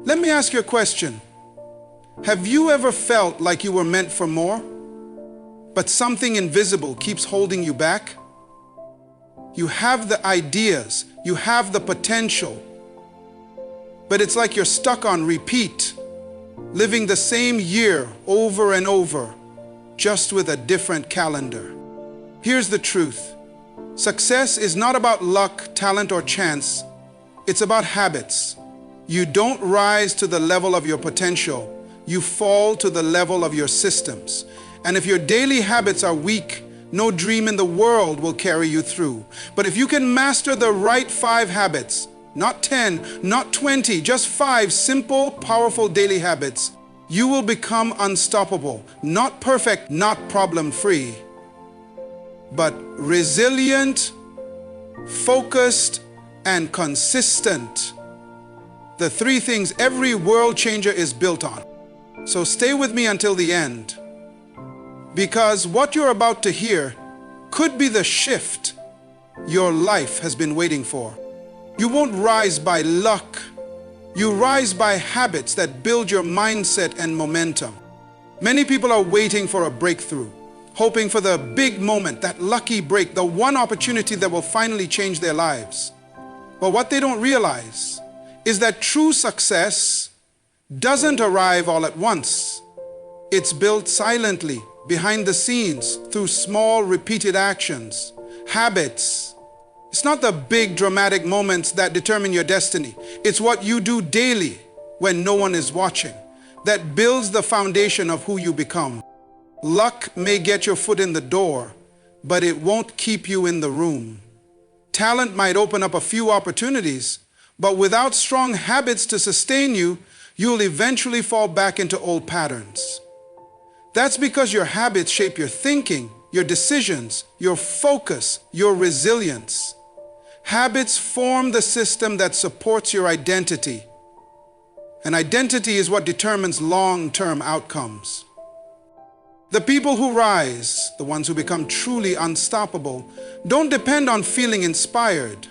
Let me ask you a question. Have you ever felt like you were meant for more, but something invisible keeps holding you back? You have the ideas, you have the potential, but it's like you're stuck on repeat, living the same year over and over, just with a different calendar. Here's the truth. Success is not about luck, talent, or chance. It's about habits. You don't rise to the level of your potential. You fall to the level of your systems. And if your daily habits are weak, no dream in the world will carry you through. But if you can master the right 5 habits, not 10, not 20, just 5 simple, powerful daily habits, you will become unstoppable. Not perfect, not problem-free, but resilient, focused, and consistent. The 3 things every world changer is built on. So stay with me until the end, because what you're about to hear could be the shift your life has been waiting for. You won't rise by luck. You rise by habits that build your mindset and momentum. Many people are waiting for a breakthrough, hoping for the big moment, that lucky break, the one opportunity that will finally change their lives. But what they don't realize is that true success doesn't arrive all at once. It's built silently, behind the scenes, through small, repeated actions, habits. It's not the big, dramatic moments that determine your destiny. It's what you do daily when no one is watching that builds the foundation of who you become. Luck may get your foot in the door, but it won't keep you in the room. Talent might open up a few opportunities, but without strong habits to sustain you, you'll eventually fall back into old patterns. That's because your habits shape your thinking, your decisions, your focus, your resilience. Habits form the system that supports your identity. And identity is what determines long-term outcomes. The people who rise, the ones who become truly unstoppable, don't depend on feeling inspired.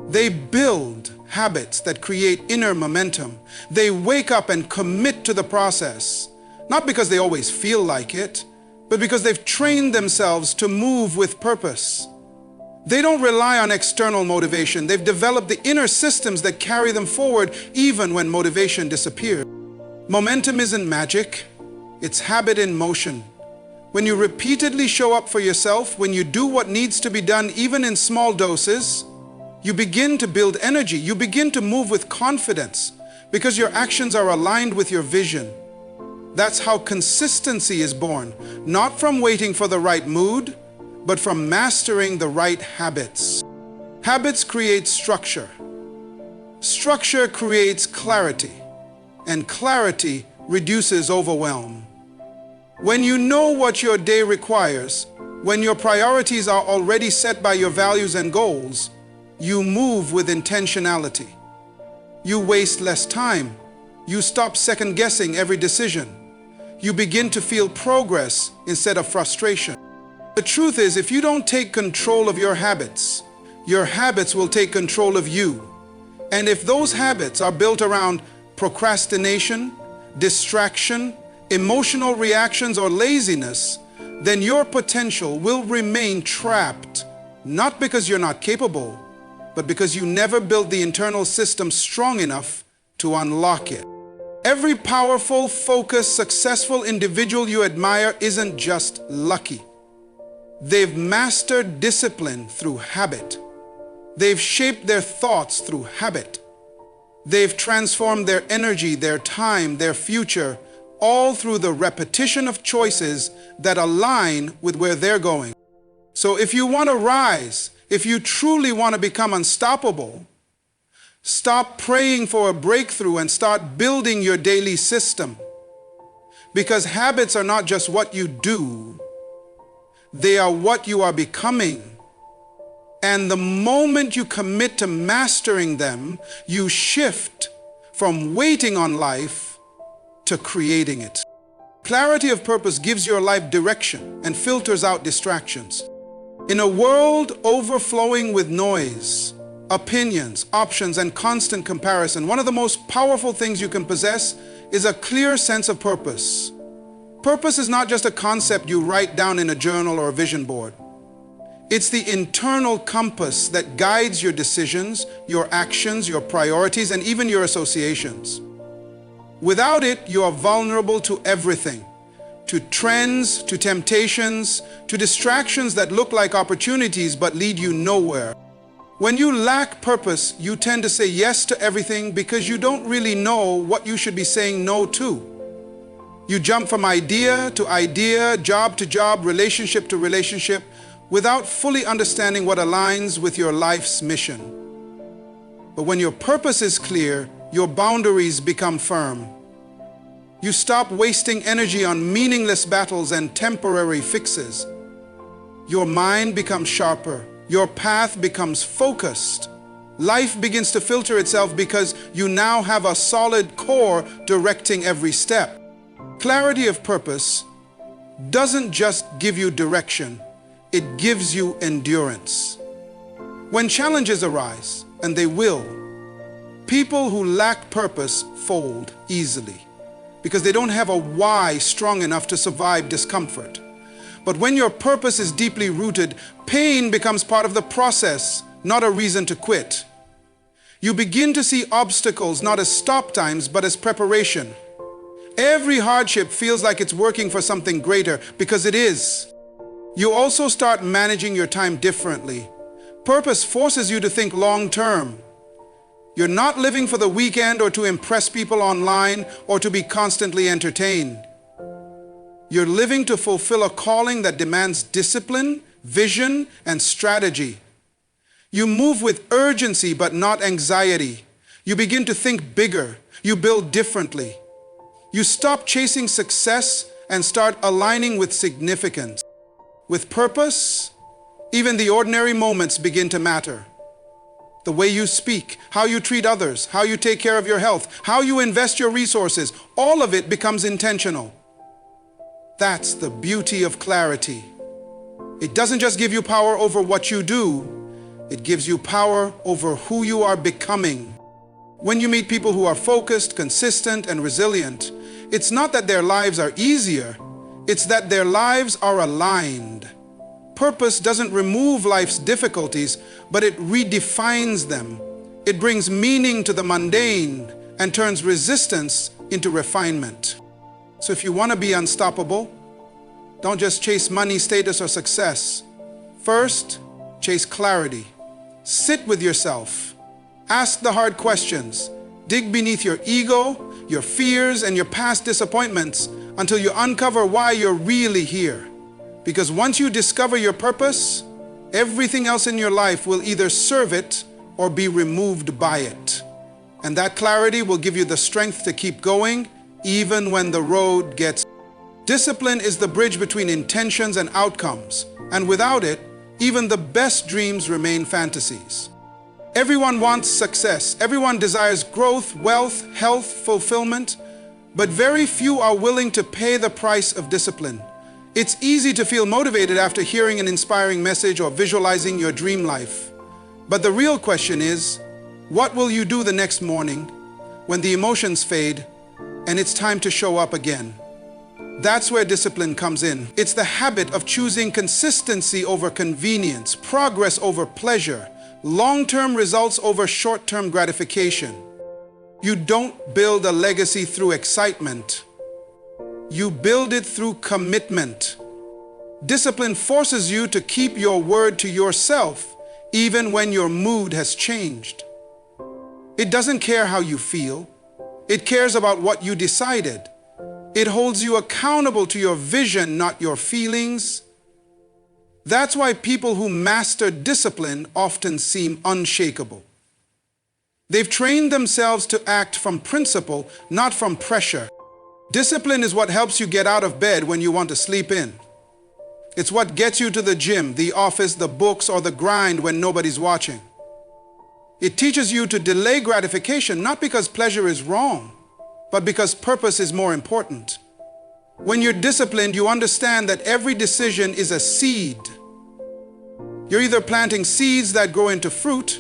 They build habits that create inner momentum. They wake up and commit to the process, not because they always feel like it, but because they've trained themselves to move with purpose. They don't rely on external motivation. They've developed the inner systems that carry them forward even when motivation disappears. Momentum isn't magic. It's habit in motion. When you repeatedly show up for yourself, when you do what needs to be done even in small doses, you begin to build energy. You begin to move with confidence because your actions are aligned with your vision. That's how consistency is born, not from waiting for the right mood, but from mastering the right habits. Habits create structure. Structure creates clarity, and clarity reduces overwhelm. When you know what your day requires, when your priorities are already set by your values and goals, you move with intentionality. You waste less time. You stop second-guessing every decision. You begin to feel progress instead of frustration. The truth is, if you don't take control of your habits will take control of you. And if those habits are built around procrastination, distraction, emotional reactions, or laziness, then your potential will remain trapped, not because you're not capable, but because you never built the internal system strong enough to unlock it. Every powerful, focused, successful individual you admire isn't just lucky. They've mastered discipline through habit. They've shaped their thoughts through habit. They've transformed their energy, their time, their future, all through the repetition of choices that align with where they're going. So if you want to rise, if you truly want to become unstoppable, stop praying for a breakthrough and start building your daily system. Because habits are not just what you do, they are what you are becoming. And the moment you commit to mastering them, you shift from waiting on life to creating it. Clarity of purpose gives your life direction and filters out distractions. In a world overflowing with noise, opinions, options, and constant comparison. One of the most powerful things you can possess is a clear sense of purpose. Purpose is not just a concept you write down in a journal or a vision board. It's the internal compass that guides your decisions, your actions, your priorities, and even your associations. Without it, you are vulnerable to everything, to trends, to temptations, to distractions that look like opportunities but lead you nowhere. When you lack purpose, you tend to say yes to everything because you don't really know what you should be saying no to. You jump from idea to idea, job to job, relationship to relationship, without fully understanding what aligns with your life's mission. But when your purpose is clear, your boundaries become firm. You stop wasting energy on meaningless battles and temporary fixes. Your mind becomes sharper. Your path becomes focused. Life begins to filter itself because you now have a solid core directing every step. Clarity of purpose doesn't just give you direction, it gives you endurance. When challenges arise, and they will, people who lack purpose fold easily because they don't have a why strong enough to survive discomfort. But when your purpose is deeply rooted, pain becomes part of the process, not a reason to quit. You begin to see obstacles not as stop times, but as preparation. Every hardship feels like it's working for something greater, because it is. You also start managing your time differently. Purpose forces you to think long term. You're not living for the weekend or to impress people online or to be constantly entertained. You're living to fulfill a calling that demands discipline, vision, and strategy. You move with urgency but not anxiety. You begin to think bigger. You build differently. You stop chasing success and start aligning with significance. With purpose, even the ordinary moments begin to matter. The way you speak, how you treat others, how you take care of your health, how you invest your resources, all of it becomes intentional. That's the beauty of clarity. It doesn't just give you power over what you do, it gives you power over who you are becoming. When you meet people who are focused, consistent, and resilient, it's not that their lives are easier, it's that their lives are aligned. Purpose doesn't remove life's difficulties, but it redefines them. It brings meaning to the mundane and turns resistance into refinement. So if you want to be unstoppable, don't just chase money, status, or success. First, chase clarity. Sit with yourself. Ask the hard questions. Dig beneath your ego, your fears, and your past disappointments until you uncover why you're really here. Because once you discover your purpose, everything else in your life will either serve it or be removed by it. And that clarity will give you the strength to keep going, even when the road gets. Discipline is the bridge between intentions and outcomes, and without it, even the best dreams remain fantasies. Everyone wants success. Everyone desires growth, wealth, health, fulfillment, but very few are willing to pay the price of discipline. It's easy to feel motivated after hearing an inspiring message or visualizing your dream life. But the real question is, what will you do the next morning when the emotions fade and it's time to show up again? That's where discipline comes in. It's the habit of choosing consistency over convenience, progress over pleasure, long-term results over short-term gratification. You don't build a legacy through excitement. You build it through commitment. Discipline forces you to keep your word to yourself, even when your mood has changed. It doesn't care how you feel. It cares about what you decided. It holds you accountable to your vision, not your feelings. That's why people who master discipline often seem unshakable. They've trained themselves to act from principle, not from pressure. Discipline is what helps you get out of bed when you want to sleep in. It's what gets you to the gym, the office, the books, or the grind when nobody's watching. It teaches you to delay gratification, not because pleasure is wrong, but because purpose is more important. When you're disciplined, you understand that every decision is a seed. You're either planting seeds that grow into fruit,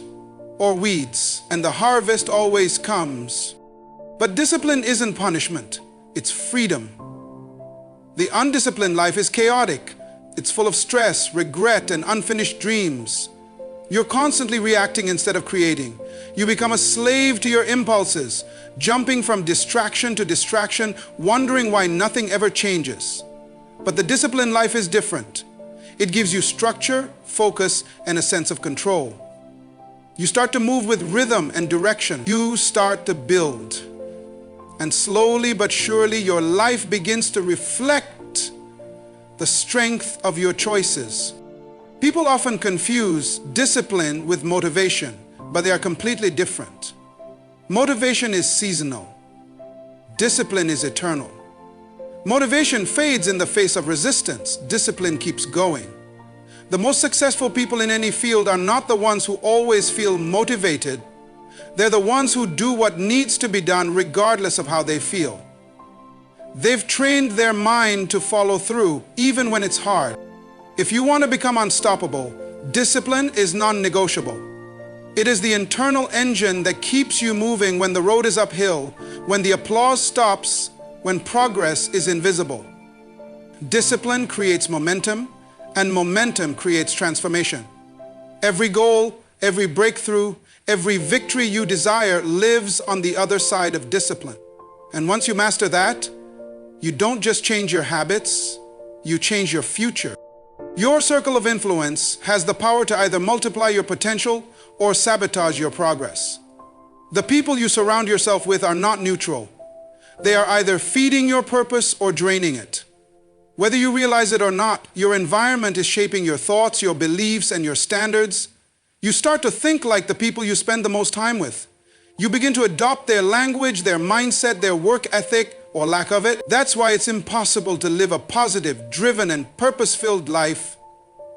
or weeds, and the harvest always comes. But discipline isn't punishment, it's freedom. The undisciplined life is chaotic. It's full of stress, regret, and unfinished dreams. You're constantly reacting instead of creating. You become a slave to your impulses, jumping from distraction to distraction, wondering why nothing ever changes. But the disciplined life is different. It gives you structure, focus, and a sense of control. You start to move with rhythm and direction. You start to build. And slowly but surely, your life begins to reflect the strength of your choices. People often confuse discipline with motivation, but they are completely different. Motivation is seasonal. Discipline is eternal. Motivation fades in the face of resistance. Discipline keeps going. The most successful people in any field are not the ones who always feel motivated. They're the ones who do what needs to be done regardless of how they feel. They've trained their mind to follow through even when it's hard. If you want to become unstoppable, discipline is non-negotiable. It is the internal engine that keeps you moving when the road is uphill, when the applause stops, when progress is invisible. Discipline creates momentum, and momentum creates transformation. Every goal, every breakthrough, every victory you desire lives on the other side of discipline. And once you master that, you don't just change your habits, you change your future. Your circle of influence has the power to either multiply your potential or sabotage your progress. The people you surround yourself with are not neutral. They are either feeding your purpose or draining it. Whether you realize it or not, your environment is shaping your thoughts, your beliefs, and your standards. You start to think like the people you spend the most time with. You begin to adopt their language, their mindset, their work ethic, or lack of it. That's why it's impossible to live a positive, driven, and purpose-filled life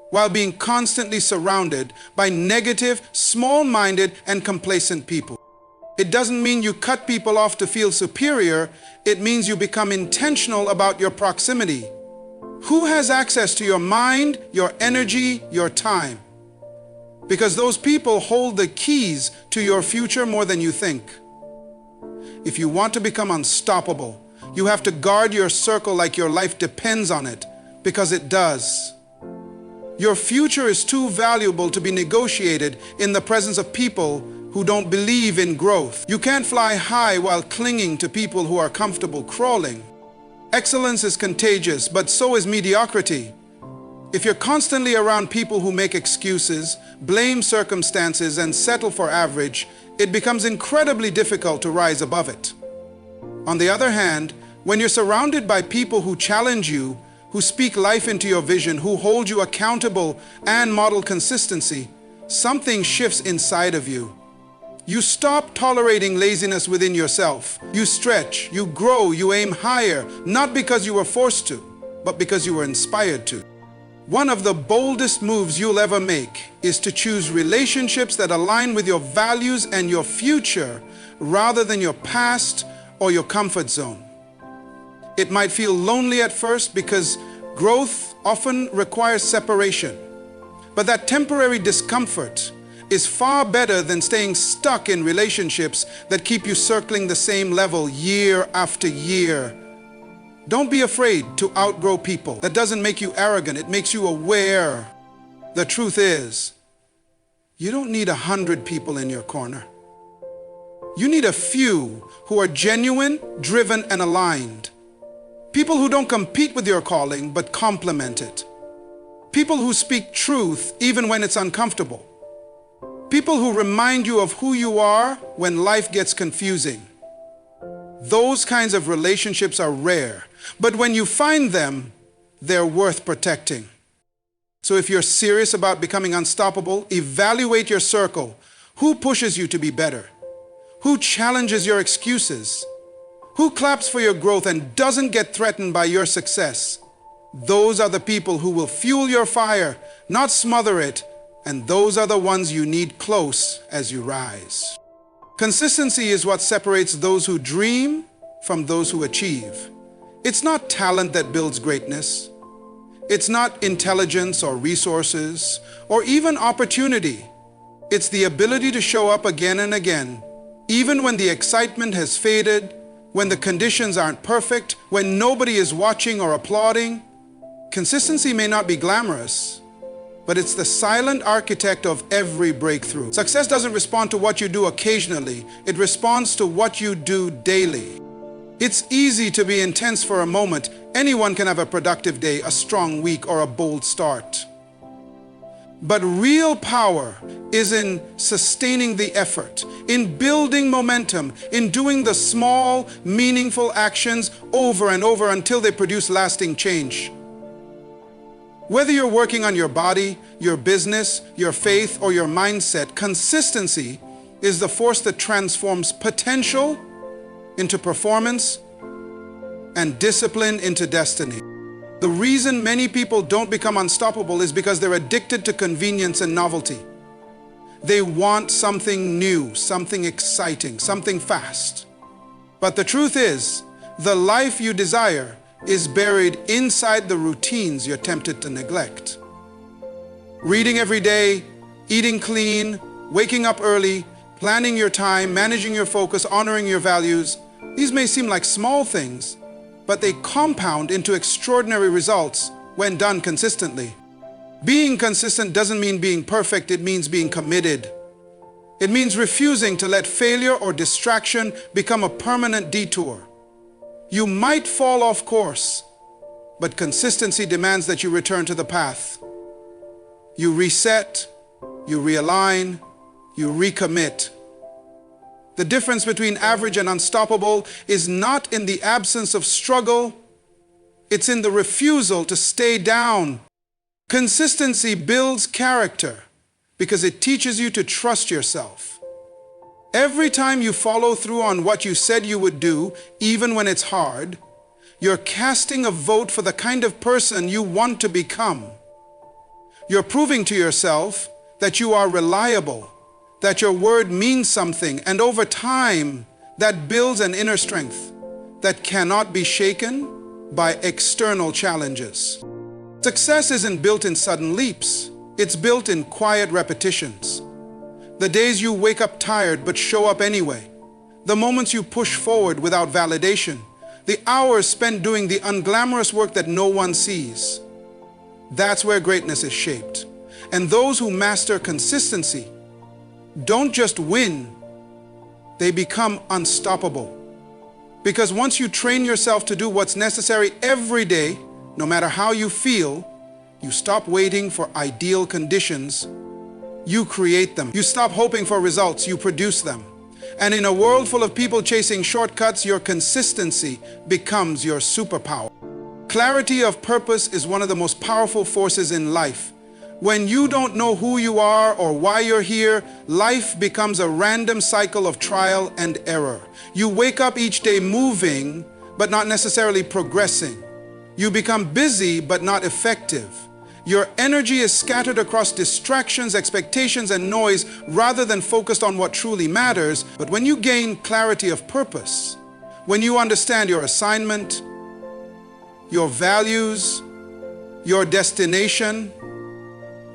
while being constantly surrounded by negative, small-minded, and complacent people. It doesn't mean you cut people off to feel superior. It means you become intentional about your proximity. Who has access to your mind, your energy, your time? Because those people hold the keys to your future more than you think. If you want to become unstoppable, you have to guard your circle like your life depends on it, because it does. Your future is too valuable to be negotiated in the presence of people who don't believe in growth. You can't fly high while clinging to people who are comfortable crawling. Excellence is contagious, but so is mediocrity. If you're constantly around people who make excuses, blame circumstances, and settle for average, it becomes incredibly difficult to rise above it. On the other hand, when you're surrounded by people who challenge you, who speak life into your vision, who hold you accountable and model consistency, something shifts inside of you. You stop tolerating laziness within yourself. You stretch, you grow, you aim higher, not because you were forced to, but because you were inspired to. One of the boldest moves you'll ever make is to choose relationships that align with your values and your future rather than your past or your comfort zone. It might feel lonely at first because growth often requires separation, but that temporary discomfort is far better than staying stuck in relationships that keep you circling the same level year after year. Don't be afraid to outgrow people. That doesn't make you arrogant, it makes you aware. The truth is, you don't need 100 people in your corner. You need a few who are genuine, driven, and aligned. People who don't compete with your calling, but complement it. People who speak truth even when it's uncomfortable. People who remind you of who you are when life gets confusing. Those kinds of relationships are rare, but when you find them, they're worth protecting. So if you're serious about becoming unstoppable, evaluate your circle. Who pushes you to be better? Who challenges your excuses? Who claps for your growth and doesn't get threatened by your success? Those are the people who will fuel your fire, not smother it, and those are the ones you need close as you rise. Consistency is what separates those who dream from those who achieve. It's not talent that builds greatness. It's not intelligence or resources or even opportunity. It's the ability to show up again and again, even when the excitement has faded, when the conditions aren't perfect, when nobody is watching or applauding. Consistency may not be glamorous, but it's the silent architect of every breakthrough. Success doesn't respond to what you do occasionally, it responds to what you do daily. It's easy to be intense for a moment. Anyone can have a productive day, a strong week, or a bold start. But real power is in sustaining the effort, in building momentum, in doing the small, meaningful actions over and over until they produce lasting change. Whether you're working on your body, your business, your faith, or your mindset, consistency is the force that transforms potential into performance and discipline into destiny. The reason many people don't become unstoppable is because they're addicted to convenience and novelty. They want something new, something exciting, something fast. But the truth is, the life you desire is buried inside the routines you're tempted to neglect. Reading every day, eating clean, waking up early, planning your time, managing your focus, honoring your values, these may seem like small things, but they compound into extraordinary results when done consistently. Being consistent doesn't mean being perfect, it means being committed. It means refusing to let failure or distraction become a permanent detour. You might fall off course, but consistency demands that you return to the path. You reset, you realign, you recommit. The difference between average and unstoppable is not in the absence of struggle, it's in the refusal to stay down. Consistency builds character because it teaches you to trust yourself. Every time you follow through on what you said you would do, even when it's hard, you're casting a vote for the kind of person you want to become. You're proving to yourself that you are reliable, that your word means something, and over time, that builds an inner strength that cannot be shaken by external challenges. Success isn't built in sudden leaps, it's built in quiet repetitions. The days you wake up tired but show up anyway, the moments you push forward without validation, the hours spent doing the unglamorous work that no one sees. That's where greatness is shaped. And those who master consistency don't just win, they become unstoppable. Because once you train yourself to do what's necessary every day, no matter how you feel, you stop waiting for ideal conditions. You create them. You stop hoping for results, you produce them. And in a world full of people chasing shortcuts, your consistency becomes your superpower. Clarity of purpose is one of the most powerful forces in life. When you don't know who you are or why you're here, life becomes a random cycle of trial and error. You wake up each day moving, but not necessarily progressing. You become busy, but not effective. Your energy is scattered across distractions, expectations, and noise rather than focused on what truly matters. But when you gain clarity of purpose, when you understand your assignment, your values, your destination,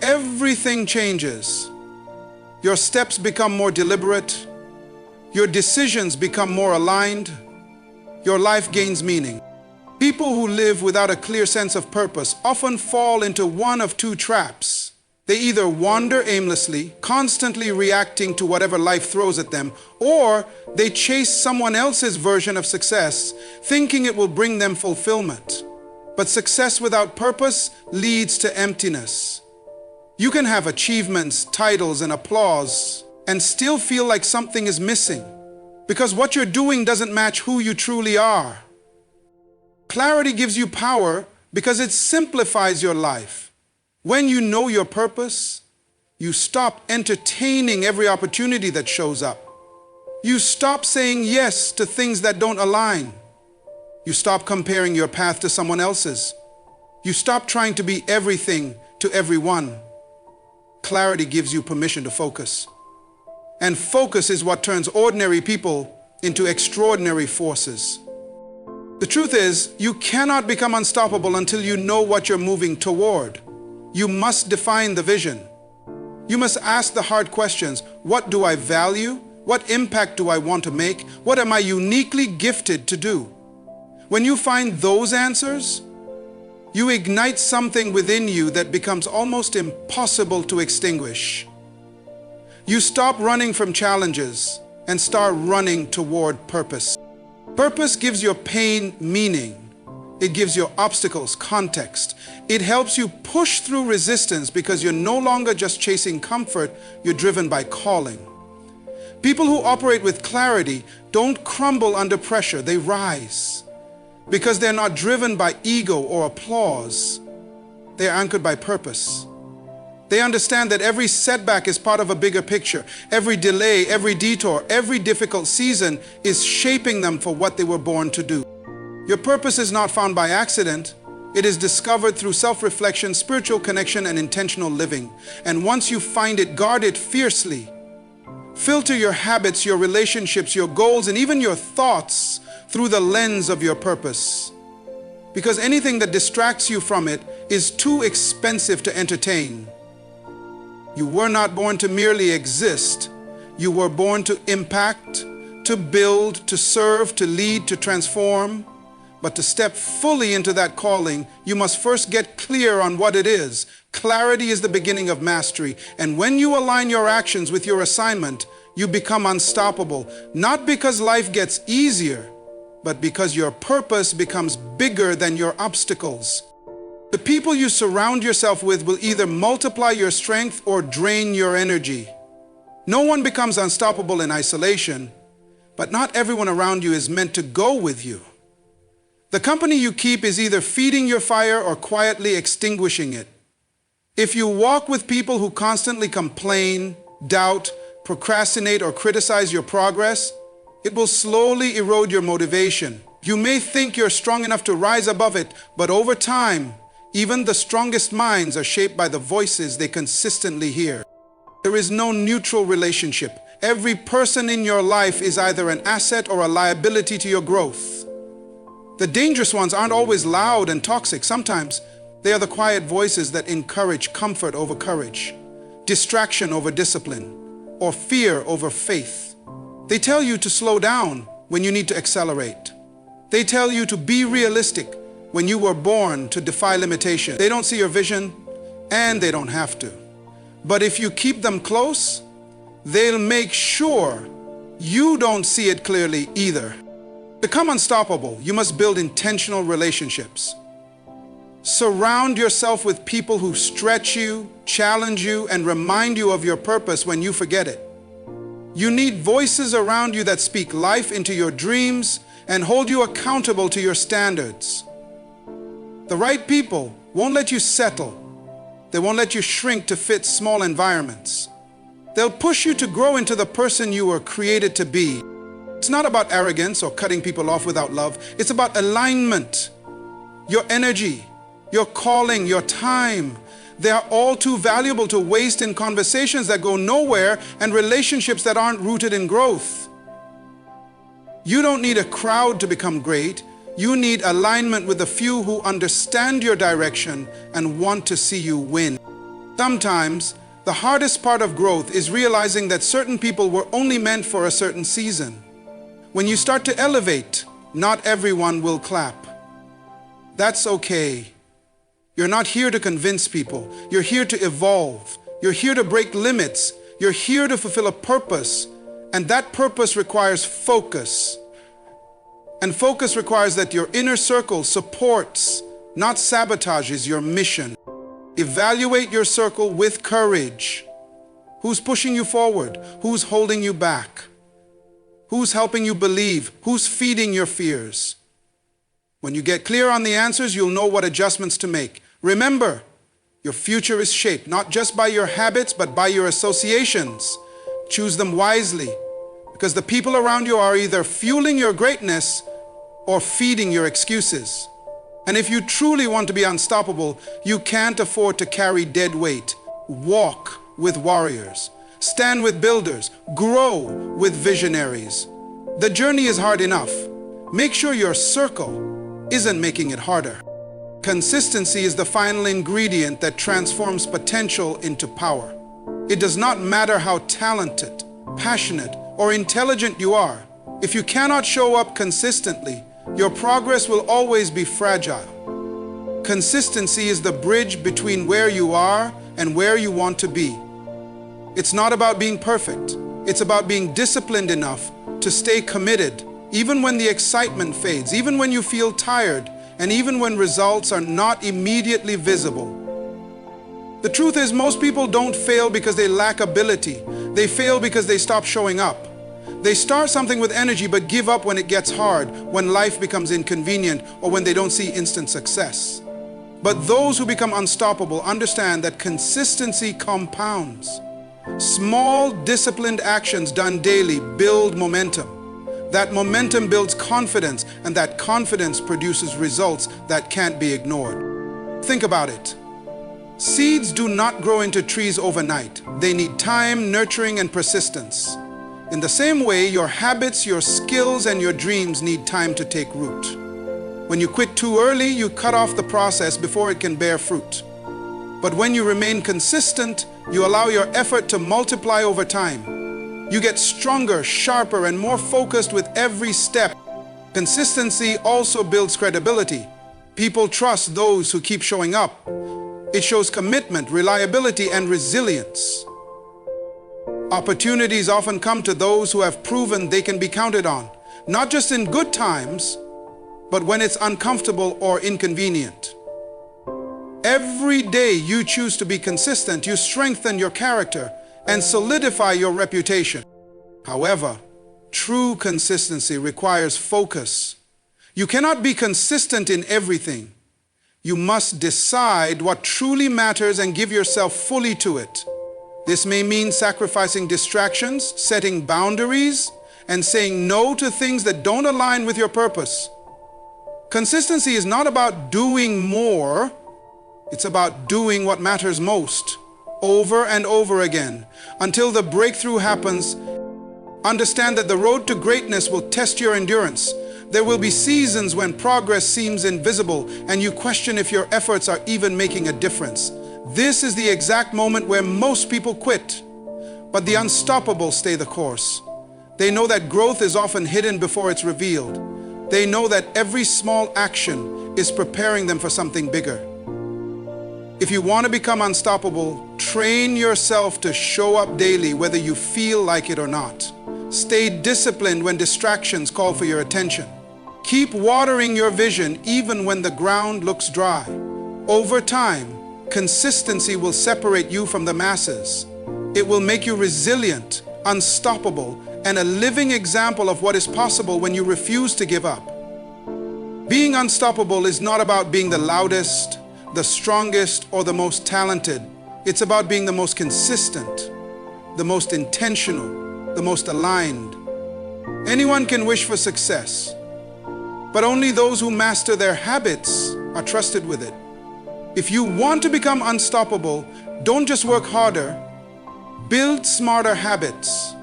everything changes. Your steps become more deliberate. Your decisions become more aligned. Your life gains meaning. People who live without a clear sense of purpose often fall into one of two traps. They either wander aimlessly, constantly reacting to whatever life throws at them, or they chase someone else's version of success, thinking it will bring them fulfillment. But success without purpose leads to emptiness. You can have achievements, titles, and applause, and still feel like something is missing, because what you're doing doesn't match who you truly are. Clarity gives you power because it simplifies your life. When you know your purpose, you stop entertaining every opportunity that shows up. You stop saying yes to things that don't align. You stop comparing your path to someone else's. You stop trying to be everything to everyone. Clarity gives you permission to focus. And focus is what turns ordinary people into extraordinary forces. The truth is, you cannot become unstoppable until you know what you're moving toward. You must define the vision. You must ask the hard questions. What do I value? What impact do I want to make? What am I uniquely gifted to do? When you find those answers, you ignite something within you that becomes almost impossible to extinguish. You stop running from challenges and start running toward purpose. Purpose gives your pain meaning. It gives your obstacles context. It helps you push through resistance because you're no longer just chasing comfort, you're driven by calling. People who operate with clarity don't crumble under pressure, they rise. Because they're not driven by ego or applause, they're anchored by purpose. They understand that every setback is part of a bigger picture. Every delay, every detour, every difficult season is shaping them for what they were born to do. Your purpose is not found by accident. It is discovered through self-reflection, spiritual connection, and intentional living. And once you find it, guard it fiercely. Filter your habits, your relationships, your goals, and even your thoughts through the lens of your purpose. Because anything that distracts you from it is too expensive to entertain. You were not born to merely exist. You were born to impact, to build, to serve, to lead, to transform. But to step fully into that calling, you must first get clear on what it is. Clarity is the beginning of mastery. And when you align your actions with your assignment, you become unstoppable. Not because life gets easier, but because your purpose becomes bigger than your obstacles. The people you surround yourself with will either multiply your strength or drain your energy. No one becomes unstoppable in isolation, but not everyone around you is meant to go with you. The company you keep is either feeding your fire or quietly extinguishing it. If you walk with people who constantly complain, doubt, procrastinate, or criticize your progress, it will slowly erode your motivation. You may think you're strong enough to rise above it, but over time, even the strongest minds are shaped by the voices they consistently hear. There is no neutral relationship. Every person in your life is either an asset or a liability to your growth. The dangerous ones aren't always loud and toxic. Sometimes they are the quiet voices that encourage comfort over courage, distraction over discipline, or fear over faith. They tell you to slow down when you need to accelerate. They tell you to be realistic when you were born to defy limitation. They don't see your vision, and they don't have to. But if you keep them close, they'll make sure you don't see it clearly either. To become unstoppable, you must build intentional relationships. Surround yourself with people who stretch you, challenge you, and remind you of your purpose when you forget it. You need voices around you that speak life into your dreams and hold you accountable to your standards. The right people won't let you settle. They won't let you shrink to fit small environments. They'll push you to grow into the person you were created to be. It's not about arrogance or cutting people off without love. It's about alignment. Your energy, your calling, your time, they are all too valuable to waste in conversations that go nowhere and relationships that aren't rooted in growth. You don't need a crowd to become great. You need alignment with the few who understand your direction and want to see you win. Sometimes, the hardest part of growth is realizing that certain people were only meant for a certain season. When you start to elevate, not everyone will clap. That's okay. You're not here to convince people. You're here to evolve. You're here to break limits. You're here to fulfill a purpose. And that purpose requires focus. And focus requires that your inner circle supports, not sabotages your mission. Evaluate your circle with courage. Who's pushing you forward? Who's holding you back? Who's helping you believe? Who's feeding your fears? When you get clear on the answers, you'll know what adjustments to make. Remember, your future is shaped not just by your habits, but by your associations. Choose them wisely, because the people around you are either fueling your greatness or feeding your excuses. And if you truly want to be unstoppable, you can't afford to carry dead weight. Walk with warriors. Stand with builders. Grow with visionaries. The journey is hard enough. Make sure your circle isn't making it harder. Consistency is the final ingredient that transforms potential into power. It does not matter how talented, passionate, or intelligent you are. If you cannot show up consistently, your progress will always be fragile. Consistency is the bridge between where you are and where you want to be. It's not about being perfect. It's about being disciplined enough to stay committed, even when the excitement fades, even when you feel tired, and even when results are not immediately visible. The truth is, most people don't fail because they lack ability. They fail because they stop showing up. They start something with energy but give up when it gets hard, when life becomes inconvenient, or when they don't see instant success. But those who become unstoppable understand that consistency compounds. Small, disciplined actions done daily build momentum. That momentum builds confidence, and that confidence produces results that can't be ignored. Think about it. Seeds do not grow into trees overnight. They need time, nurturing, and persistence. In the same way, your habits, your skills, and your dreams need time to take root. When you quit too early, you cut off the process before it can bear fruit. But when you remain consistent, you allow your effort to multiply over time. You get stronger, sharper, and more focused with every step. Consistency also builds credibility. People trust those who keep showing up. It shows commitment, reliability, and resilience. Opportunities often come to those who have proven they can be counted on, not just in good times, but when it's uncomfortable or inconvenient. Every day you choose to be consistent, you strengthen your character and solidify your reputation. However, true consistency requires focus. You cannot be consistent in everything. You must decide what truly matters and give yourself fully to it. This may mean sacrificing distractions, setting boundaries, and saying no to things that don't align with your purpose. Consistency is not about doing more. It's about doing what matters most, over and over again, until the breakthrough happens. Understand that the road to greatness will test your endurance. There will be seasons when progress seems invisible and you question if your efforts are even making a difference. This is the exact moment where most people quit. But the unstoppable stay the course. They know that growth is often hidden before it's revealed. They know that every small action is preparing them for something bigger. If you want to become unstoppable, train yourself to show up daily whether you feel like it or not. Stay disciplined when distractions call for your attention. Keep watering your vision even when the ground looks dry. Over time, consistency will separate you from the masses. It will make you resilient, unstoppable, and a living example of what is possible when you refuse to give up. Being unstoppable is not about being the loudest, the strongest, or the most talented. It's about being the most consistent, the most intentional, the most aligned. Anyone can wish for success, but only those who master their habits are trusted with it. If you want to become unstoppable, don't just work harder, build smarter habits.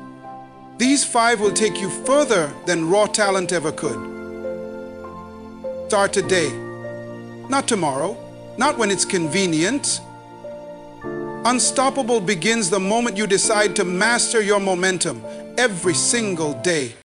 These 5 will take you further than raw talent ever could. Start today, not tomorrow, not when it's convenient. Unstoppable begins the moment you decide to master your momentum every single day.